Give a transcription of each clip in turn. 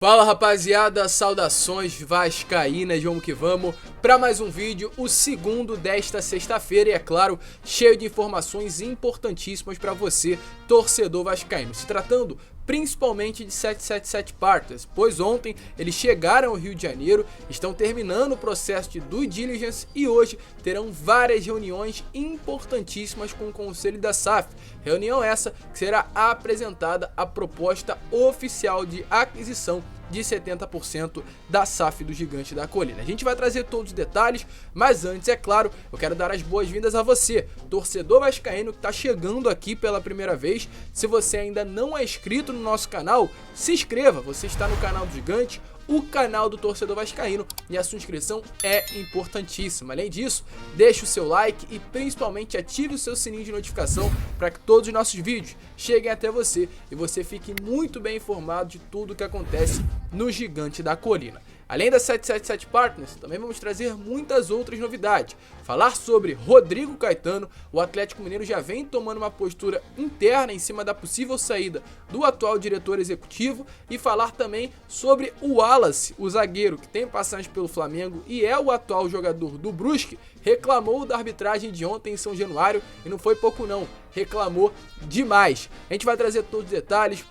Fala rapaziada, saudações vascaínas, vamos que vamos para mais um vídeo, o segundo desta sexta-feira e é claro, cheio de informações importantíssimas para você, torcedor vascaíno, se tratando principalmente de 777 Partners, pois ontem eles chegaram ao Rio de Janeiro, estão terminando o processo de due diligence e hoje terão várias reuniões importantíssimas com o conselho da SAF, reunião essa que será apresentada a proposta oficial de aquisição de 70% da SAF do Gigante da Colina. A gente vai trazer todos os detalhes, mas antes, é claro, eu quero dar as boas-vindas a você, torcedor vascaíno que está chegando aqui pela primeira vez. Se você ainda não é inscrito no nosso canal, se inscreva, você está no canal do Gigante, o canal do torcedor vascaíno, e a sua inscrição é importantíssima. Além disso, deixe o seu like e principalmente ative o seu sininho de notificação para que todos os nossos vídeos cheguem até você e você fique muito bem informado de tudo o que acontece no Gigante da Colina. Além da 777 Partners, também vamos trazer muitas outras novidades. Falar sobre Rodrigo Caetano, o Atlético Mineiro já vem tomando uma postura interna em cima da possível saída do atual diretor executivo e falar também sobre o Wallace, o zagueiro que tem passagem pelo Flamengo e é o atual jogador do Brusque, reclamou da arbitragem de ontem em São Januário e não foi pouco não, reclamou demais. A gente vai trazer todos os detalhes,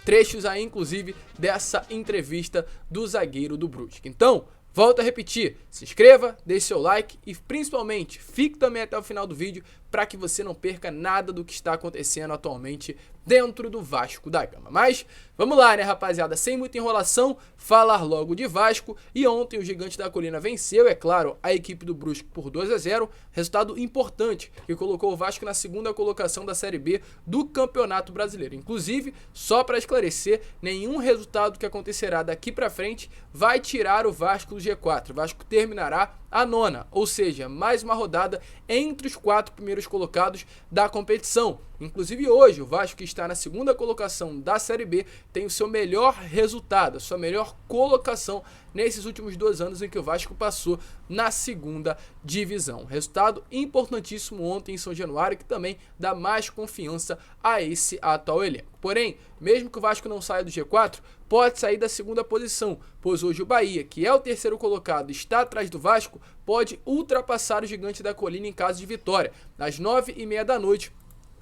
trechos aí inclusive dessa entrevista do zagueiro do Brusque. Então, volto a repetir, se inscreva, deixe seu like e principalmente fique também até o final do vídeo para que você não perca nada do que está acontecendo atualmente dentro do Vasco da Gama. Mas vamos lá, né, rapaziada, sem muita enrolação, falar logo de Vasco. E ontem o Gigante da Colina venceu, é claro, a equipe do Brusque por 2-0, resultado importante que colocou o Vasco na segunda colocação da Série B do Campeonato Brasileiro. Inclusive, só para esclarecer, nenhum resultado que acontecerá daqui para frente vai tirar o Vasco do G4. O Vasco terminará a nona, ou seja, mais uma rodada entre os 4 primeiros colocados da competição. Inclusive hoje, o Vasco, que está na segunda colocação da Série B, tem o seu melhor resultado, a sua melhor colocação nesses últimos 2 anos em que o Vasco passou na segunda divisão. Resultado importantíssimo ontem em São Januário, que também dá mais confiança a esse atual elenco. Porém, mesmo que o Vasco não saia do G4, pode sair da segunda posição, pois hoje o Bahia, que é o terceiro colocado, está atrás do Vasco, pode ultrapassar o Gigante da Colina em caso de vitória. Às 9h30 da noite,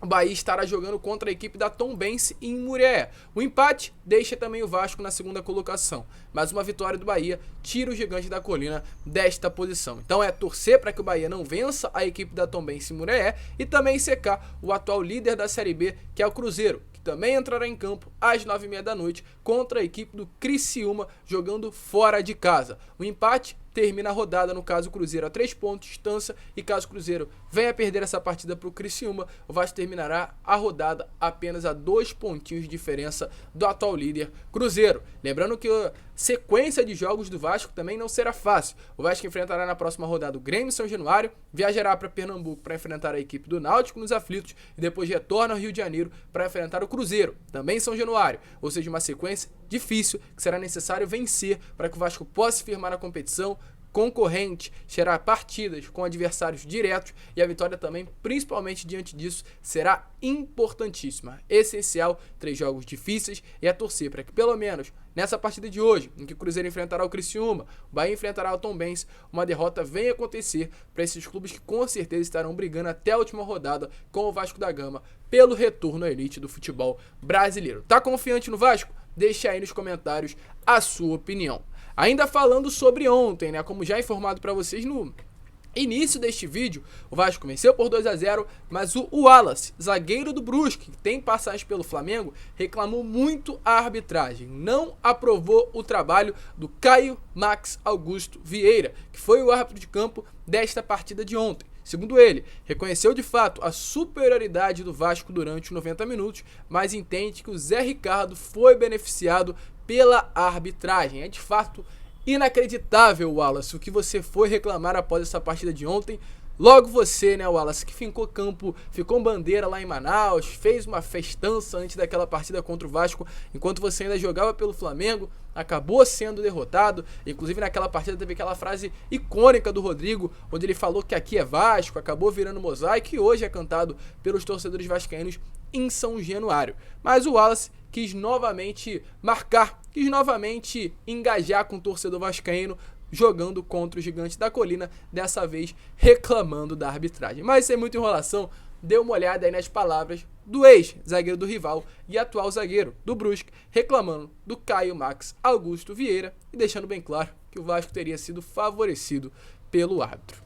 o Bahia estará jogando contra a equipe da Tombense em Murié. O empate deixa também o Vasco na segunda colocação, mas uma vitória do Bahia tira o Gigante da Colina desta posição. Então é torcer para que o Bahia não vença a equipe da Tombense em Murié e também secar o atual líder da Série B, que é o Cruzeiro, que também entrará em campo às 9h30 da noite contra a equipe do Criciúma, jogando fora de casa. O empate termina a rodada, no caso o Cruzeiro a 3 pontos de distância, e caso o Cruzeiro venha a perder essa partida para o Criciúma, o Vasco terminará a rodada apenas a 2 pontinhos de diferença do atual líder Cruzeiro. Lembrando que a sequência de jogos do Vasco também não será fácil. O Vasco enfrentará na próxima rodada o Grêmio São Januário, viajará para Pernambuco para enfrentar a equipe do Náutico nos aflitos e depois retorna ao Rio de Janeiro para enfrentar o Cruzeiro, também em São Januário, ou seja, uma sequência difícil que será necessário vencer para que o Vasco possa se firmar na competição. Concorrente, será partidas com adversários diretos e a vitória também, principalmente diante disso, será importantíssima, essencial. 3 jogos difíceis e a torcer para que pelo menos nessa partida de hoje, em que o Cruzeiro enfrentará o Criciúma, o Bahia enfrentará o Tombense, uma derrota venha acontecer para esses clubes que com certeza estarão brigando até a última rodada com o Vasco da Gama pelo retorno à elite do futebol brasileiro. Tá confiante no Vasco? Deixa aí nos comentários a sua opinião. Ainda falando sobre ontem, né, como já informado para vocês no início deste vídeo, o Vasco venceu por 2-0, mas o Wallace, zagueiro do Brusque, que tem passagem pelo Flamengo, reclamou muito a arbitragem, não aprovou o trabalho do Caio Max Augusto Vieira, que foi o árbitro de campo desta partida de ontem. Segundo ele, reconheceu de fato a superioridade do Vasco durante os 90 minutos, mas entende que o Zé Ricardo foi beneficiado pela arbitragem. É de fato inacreditável, Wallace, o que você foi reclamar após essa partida de ontem. Logo você, né, Wallace, que ficou bandeira lá em Manaus, fez uma festança antes daquela partida contra o Vasco, enquanto você ainda jogava pelo Flamengo, acabou sendo derrotado. Inclusive naquela partida teve aquela frase icônica do Rodrigo, onde ele falou que aqui é Vasco, acabou virando mosaico e hoje é cantado pelos torcedores vascaínos em São Januário. Mas o Wallace quis novamente marcar, quis novamente engajar com o torcedor vascaíno, jogando contra o Gigante da Colina, dessa vez reclamando da arbitragem. Mas sem muita enrolação, dê uma olhada aí nas palavras do ex-zagueiro do rival e atual zagueiro do Brusque, reclamando do Caio Max Augusto Vieira e deixando bem claro que o Vasco teria sido favorecido pelo árbitro.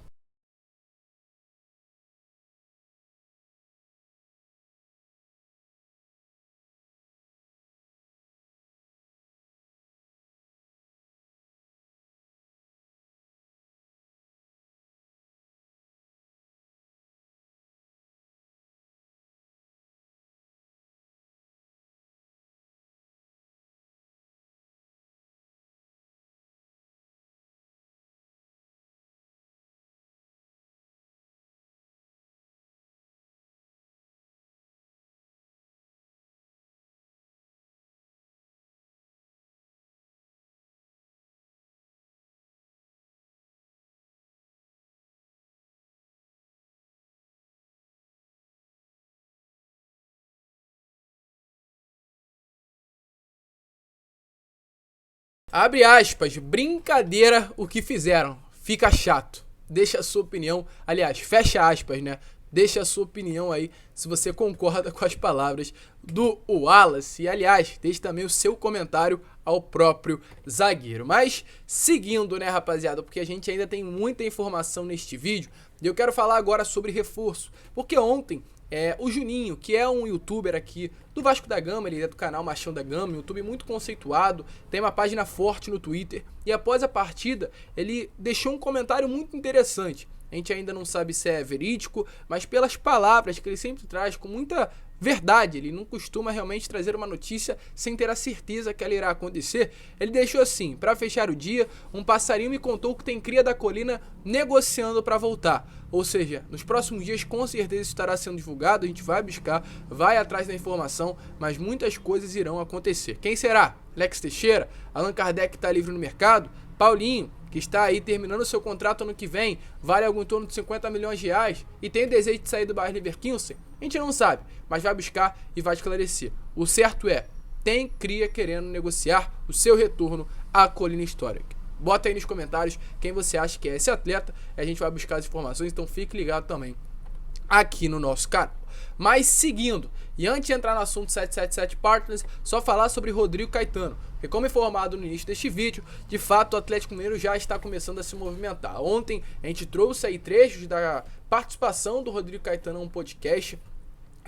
Abre aspas, brincadeira o que fizeram, fica chato. Deixa a sua opinião, aliás, fecha aspas, né? Deixa a sua opinião aí se você concorda com as palavras do Wallace. E aliás, deixe também o seu comentário ao próprio zagueiro. Mas seguindo, né, rapaziada, porque a gente ainda tem muita informação neste vídeo, e eu quero falar agora sobre reforço. Porque ontem o Juninho, que é um youtuber aqui do Vasco da Gama, ele é do canal Machão da Gama, um YouTube muito conceituado, tem uma página forte no Twitter, e após a partida ele deixou um comentário muito interessante. A gente ainda não sabe se é verídico, mas pelas palavras que ele sempre traz com muita verdade, ele não costuma realmente trazer uma notícia sem ter a certeza que ela irá acontecer. Ele deixou assim: para fechar o dia, um passarinho me contou que tem cria da colina negociando para voltar. Ou seja, nos próximos dias com certeza estará sendo divulgado, a gente vai buscar, vai atrás da informação, mas muitas coisas irão acontecer. Quem será? Lex Teixeira? Allan Kardec está livre no mercado? Paulinho, que está aí terminando seu contrato ano que vem, vale algo em torno de 50 milhões de reais e tem o desejo de sair do Bayer Leverkusen? A gente não sabe, mas vai buscar e vai esclarecer. O certo é, tem cria querendo negociar o seu retorno à Colina Histórica. Bota aí nos comentários quem você acha que é esse atleta e a gente vai buscar as informações, então fique ligado também aqui no nosso canal. Mas seguindo, e antes de entrar no assunto 777 Partners, só falar sobre Rodrigo Caetano, porque como informado no início deste vídeo, de fato o Atlético Mineiro já está começando a se movimentar. Ontem a gente trouxe aí trechos da participação do Rodrigo Caetano em um podcast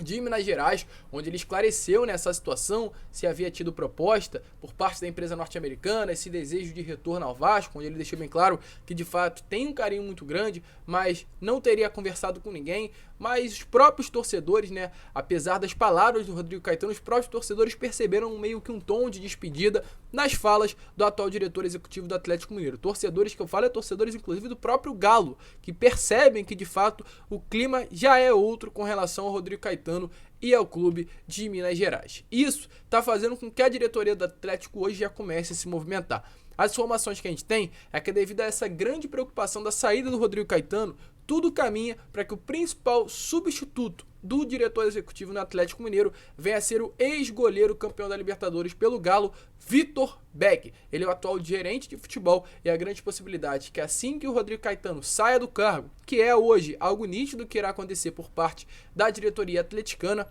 de Minas Gerais, onde ele esclareceu nessa situação se havia tido proposta por parte da empresa norte-americana, esse desejo de retorno ao Vasco, onde ele deixou bem claro que de fato tem um carinho muito grande, mas não teria conversado com ninguém. Mas os próprios torcedores, né, apesar das palavras do Rodrigo Caetano, os próprios torcedores perceberam meio que um tom de despedida nas falas do atual diretor executivo do Atlético Mineiro. Torcedores que eu falo torcedores inclusive do próprio Galo, que percebem que de fato o clima já é outro com relação ao Rodrigo Caetano e ao clube de Minas Gerais. Isso está fazendo com que a diretoria do Atlético hoje já comece a se movimentar. As informações que a gente tem é que devido a essa grande preocupação da saída do Rodrigo Caetano, tudo caminha para que o principal substituto do diretor executivo no Atlético Mineiro venha a ser o ex-goleiro campeão da Libertadores pelo Galo, Vitor Beck. Ele é o atual gerente de futebol e a grande possibilidade que assim que o Rodrigo Caetano saia do cargo, que é hoje algo nítido que irá acontecer por parte da diretoria atleticana,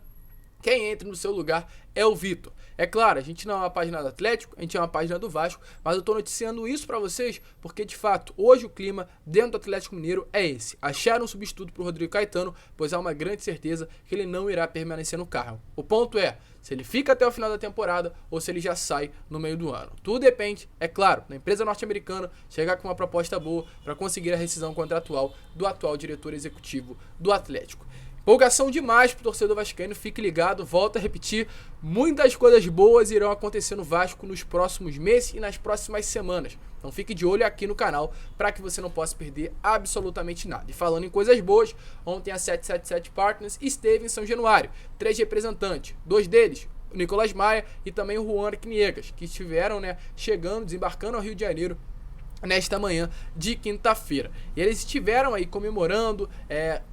quem entra no seu lugar é o Vitor. É claro, a gente não é uma página do Atlético, a gente é uma página do Vasco, mas eu tô noticiando isso pra vocês porque, de fato, hoje o clima dentro do Atlético Mineiro é esse. Achar um substituto pro Rodrigo Caetano, pois há uma grande certeza que ele não irá permanecer no cargo. O ponto é, se ele fica até o final da temporada ou se ele já sai no meio do ano. Tudo depende, é claro, da empresa norte-americana chegar com uma proposta boa para conseguir a rescisão contratual do atual diretor executivo do Atlético. Empolgação demais pro torcedor vascaíno, fique ligado, volto a repetir, muitas coisas boas irão acontecer no Vasco nos próximos meses e nas próximas semanas. Então fique de olho aqui no canal para que você não possa perder absolutamente nada. E falando em coisas boas, ontem a 777 Partners esteve em São Januário, 3 representantes, 2 deles o Nicolás Maia e também o Juan Arquiniegas, que estiveram, né, chegando, desembarcando ao Rio de Janeiro nesta manhã de quinta-feira. E eles estiveram aí comemorando,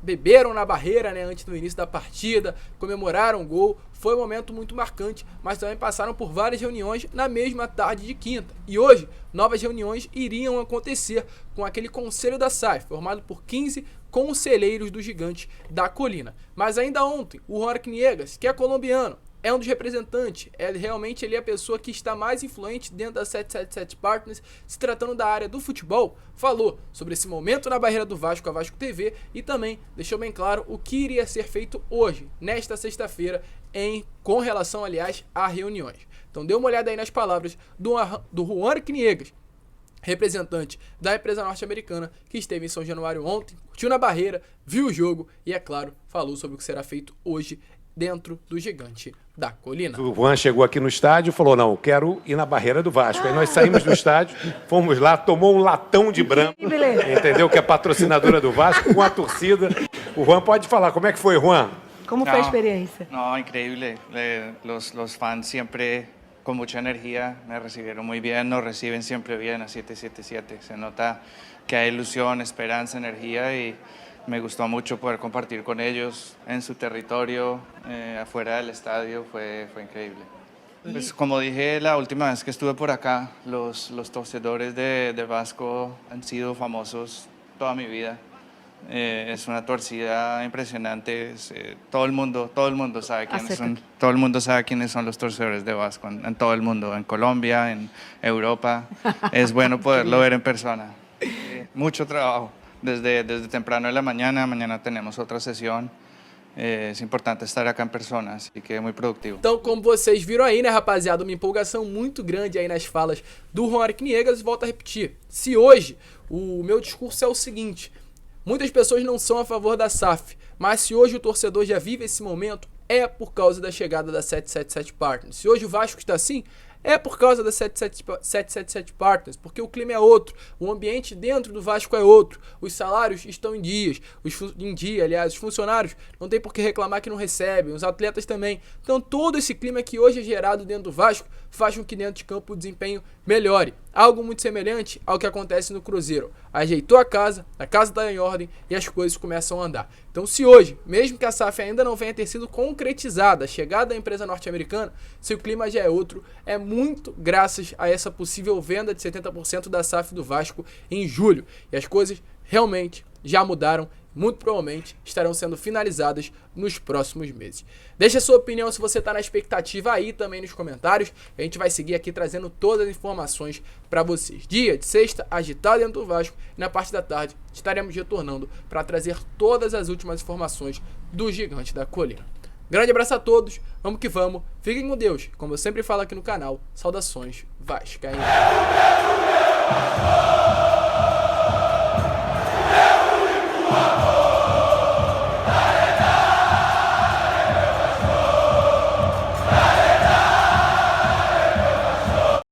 beberam na barreira, né, antes do início da partida, comemoraram o gol. Foi um momento muito marcante, mas também passaram por várias reuniões na mesma tarde de quinta. E hoje, novas reuniões iriam acontecer com aquele conselho da SAF, formado por 15 conselheiros do Gigante da Colina. Mas ainda ontem, o Juan Arquiniegas, que é colombiano, é um dos representantes, realmente ele é a pessoa que está mais influente dentro da 777 Partners, se tratando da área do futebol, falou sobre esse momento na barreira do Vasco, a Vasco TV, e também deixou bem claro o que iria ser feito hoje, nesta sexta-feira, com relação, aliás, a reuniões. Então dê uma olhada aí nas palavras do Juan Arquiniegas, representante da empresa norte-americana, que esteve em São Januário ontem, curtiu na barreira, viu o jogo e, é claro, falou sobre o que será feito hoje dentro do Gigante da Colina. O Juan chegou aqui no estádio e falou, não, quero ir na barreira do Vasco. Aí nós saímos do estádio, fomos lá, tomou um latão de Brahma, entendeu? Que é patrocinadora do Vasco, com a torcida. O Juan pode falar, como é que foi, Juan? ¿Cómo fue la experiencia? No, increíble. Los fans siempre con mucha energía me recibieron muy bien, nos reciben siempre bien a 777. Se nota que hay ilusión, esperanza, energía y me gustó mucho poder compartir con ellos en su territorio, afuera del estadio, fue increíble. Pues como dije la última vez que estuve por acá, los torcedores de Vasco han sido famosos toda mi vida. Es una torcida impresionante. Todo el mundo sabe quiénes son. Todo el mundo sabe quiénes son los torcedores de Vasco en todo el mundo, en Colombia, en Europa. Es bueno poderlo ver en persona. Mucho trabajo desde temprano de la mañana. Mañana tenemos otra sesión. É importante estar aqui em persona, assim que é muito produtivo. Então, como vocês viram aí, né, rapaziada, uma empolgação muito grande aí nas falas do Juan Arquiniegas. E volto a repetir, se hoje o meu discurso é o seguinte: muitas pessoas não são a favor da SAF, mas se hoje o torcedor já vive esse momento, é por causa da chegada da 777 Partners. Se hoje o Vasco está assim, é por causa da 777 Partners, porque o clima é outro, o ambiente dentro do Vasco é outro, os salários estão em dia, aliás, os funcionários não tem por que reclamar que não recebem, os atletas também. Então todo esse clima que hoje é gerado dentro do Vasco faz com que dentro de campo o desempenho melhore. Algo muito semelhante ao que acontece no Cruzeiro. Ajeitou a casa está em ordem e as coisas começam a andar. Então se hoje, mesmo que a SAF ainda não venha ter sido concretizada, a chegada da empresa norte-americana, se o clima já é outro, é muito graças a essa possível venda de 70% da SAF do Vasco em julho. E as coisas realmente já mudaram, muito provavelmente estarão sendo finalizadas nos próximos meses. Deixa a sua opinião se você está na expectativa aí também nos comentários. A gente vai seguir aqui trazendo todas as informações para vocês. Dia de sexta, agitado dentro do Vasco, e na parte da tarde estaremos retornando para trazer todas as últimas informações do Gigante da Colina. Grande abraço a todos, vamos que vamos, fiquem com Deus. Como eu sempre falo aqui no canal, saudações vascaínas.